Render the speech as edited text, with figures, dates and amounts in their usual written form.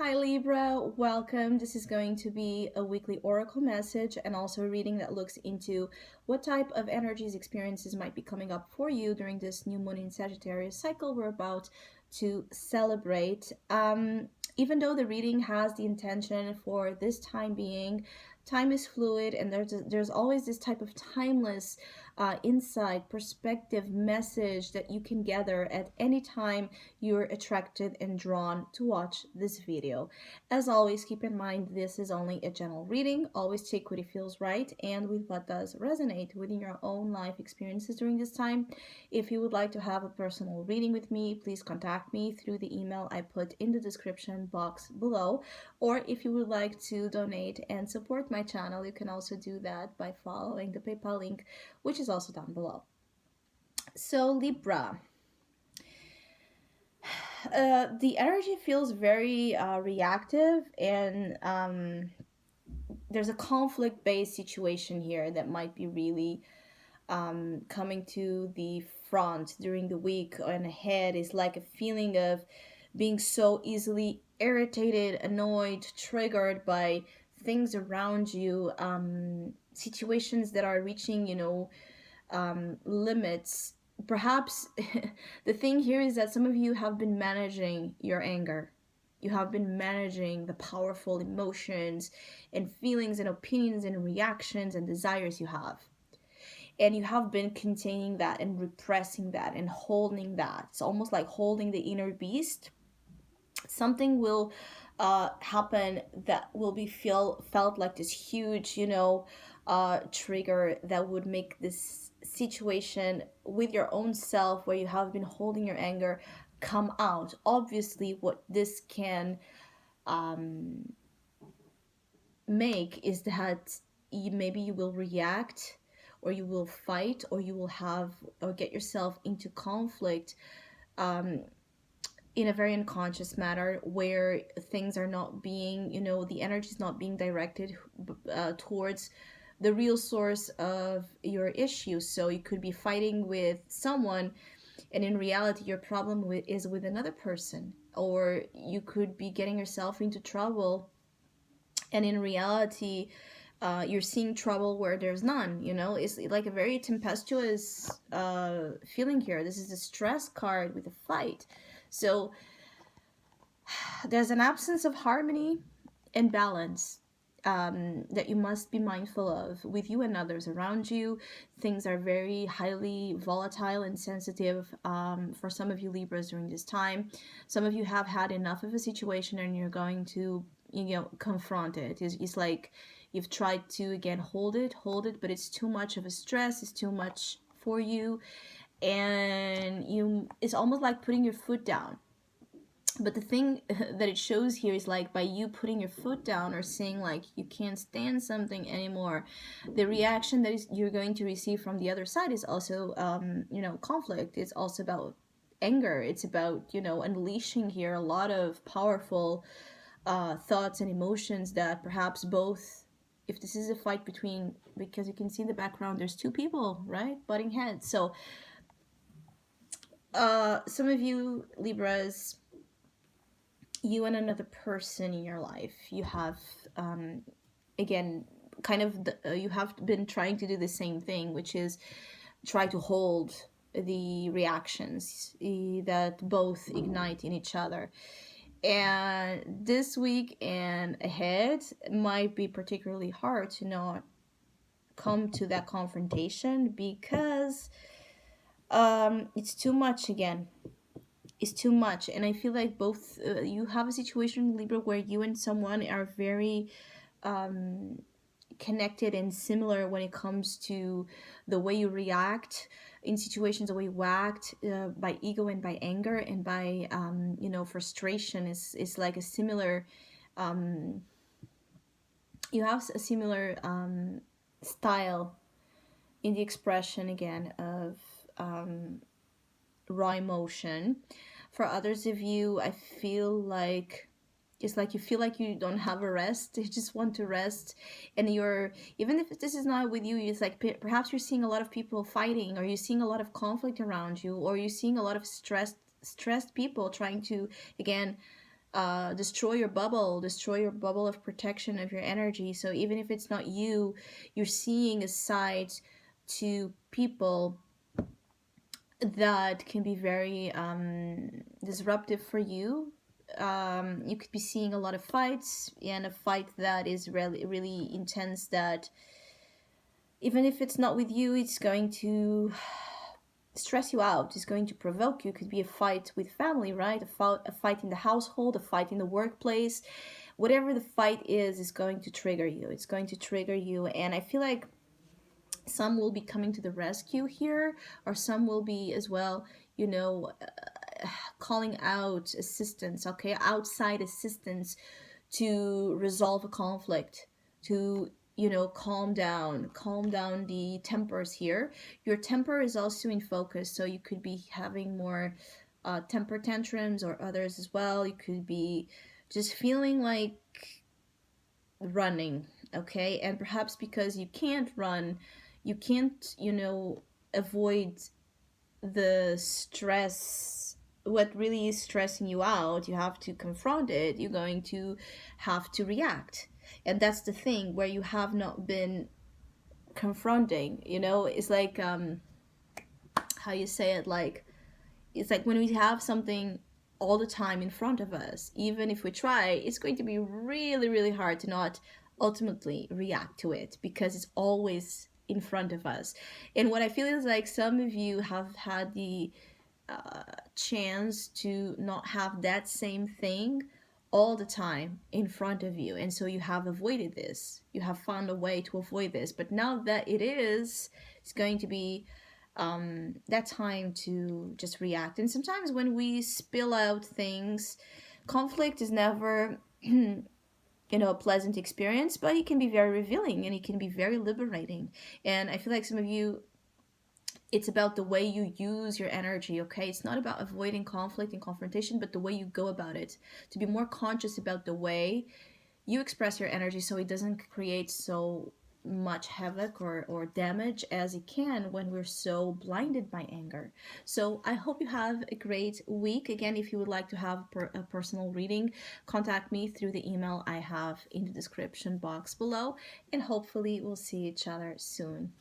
Hi Libra, welcome. This is going to be a weekly oracle message and also a reading that looks into what type of energies, experiences might be coming up for you during this new moon in Sagittarius cycle we're about to celebrate. Even though the reading has the intention for this time being, time is fluid and there's always this type of timeless insight, perspective, message that you can gather at any time you're attracted and drawn to watch this video. As always, keep in mind this is only a general reading. Always take what it feels right and with what does resonate within your own life experiences during this time. If you would like to have a personal reading with me, please contact me through the email I put in the description box below. Or if you would like to donate and support my channel, you can also do that by following the PayPal link, which is also down below. So Libra, the energy feels very reactive, and there's a conflict-based situation here that might be really coming to the front during the week and ahead. Is like a feeling of being so easily irritated, annoyed, triggered by things around you, situations that are reaching, limits. Perhaps the thing here is that some of you have been managing your anger. You have been managing the powerful emotions and feelings and opinions and reactions and desires you have. And you have been containing that and repressing that and holding that. It's almost like holding the inner beast. Something will happen that will be felt like this huge, trigger that would make this situation with your own self where you have been holding your anger come out. Obviously, what this can make is that maybe you will react, or you will fight, or you will have or get yourself into conflict in a very unconscious manner, where things are not being, the energy is not being directed towards the real source of your issue. So you could be fighting with someone, and in reality your problem is with another person, or you could be getting yourself into trouble, and in reality you're seeing trouble where there's none. It's like a very tempestuous feeling here. This is a stress card with a fight. So there's an absence of harmony and balance that you must be mindful of with you and others around you. Things are very highly volatile and sensitive for some of you Libras during this time. Some of you have had enough of a situation and you're going to, confront it. It's like you've tried to, again, hold it, but it's too much of a stress. It's too much for you. And it's almost like putting your foot down. But the thing that it shows here is like by you putting your foot down or saying like you can't stand something anymore, the reaction that you're going to receive from the other side is also conflict. It's also about anger. It's about unleashing here a lot of powerful thoughts and emotions that perhaps both, if this is a fight between, because you can see in the background there's two people, right, butting heads. So some of you Libras, you and another person in your life, you have again kind of you have been trying to do the same thing, which is try to hold the reactions that both ignite in each other. And this week and ahead might be particularly hard to not come to that confrontation, because it's too much. Again, is too much. And I feel like both you have a situation, Libra, where you and someone are very connected and similar when it comes to the way you react in situations, the way you act by ego and by anger and by frustration is like a similar you have a similar style in the expression, again, of raw emotion. For others of you, I feel like it's like you feel like you don't have a rest. You just want to rest, and you're, even if this is not with you, it's like perhaps you're seeing a lot of people fighting, or you're seeing a lot of conflict around you, or you're seeing a lot of stressed people trying to, again, destroy your bubble, destroy your bubble of protection of your energy. So even if it's not you, you're seeing a side to people that can be very disruptive for you. You could be seeing a lot of fights, and a fight that is really really intense, that even if it's not with you, it's going to stress you out, it's going to provoke you. It could be a fight with family, right? A fight in the household, a fight in the workplace. Whatever the fight is going to trigger you. It's going to trigger you. And I feel like some will be coming to the rescue here, or some will be as well, you know, calling out assistance, okay, outside assistance to resolve a conflict, to calm down the tempers here. Your temper is also in focus, so you could be having more temper tantrums, or others as well. You could be just feeling like running, okay? And perhaps because you can't run, you can't, avoid the stress, what really is stressing you out. You have to confront it. You're going to have to react. And that's the thing where you have not been confronting, it's like, how you say it, like, it's like when we have something all the time in front of us, even if we try, it's going to be really, really hard to not ultimately react to it, because it's always in front of us. And what I feel is like some of you have had the chance to not have that same thing all the time in front of you. And so you have avoided this. You have found a way to avoid this. But now that it's going to be that time to just react. And sometimes when we spill out things, conflict is never, a pleasant experience, but it can be very revealing and it can be very liberating. And I feel like some of you, it's about the way you use your energy, okay? It's not about avoiding conflict and confrontation, but the way you go about it. To be more conscious about the way you express your energy, so it doesn't create so much havoc or damage as it can when we're so blinded by anger. So I hope you have a great week. Again, if you would like to have a personal reading, contact me through the email I have in the description box below, and hopefully we'll see each other soon.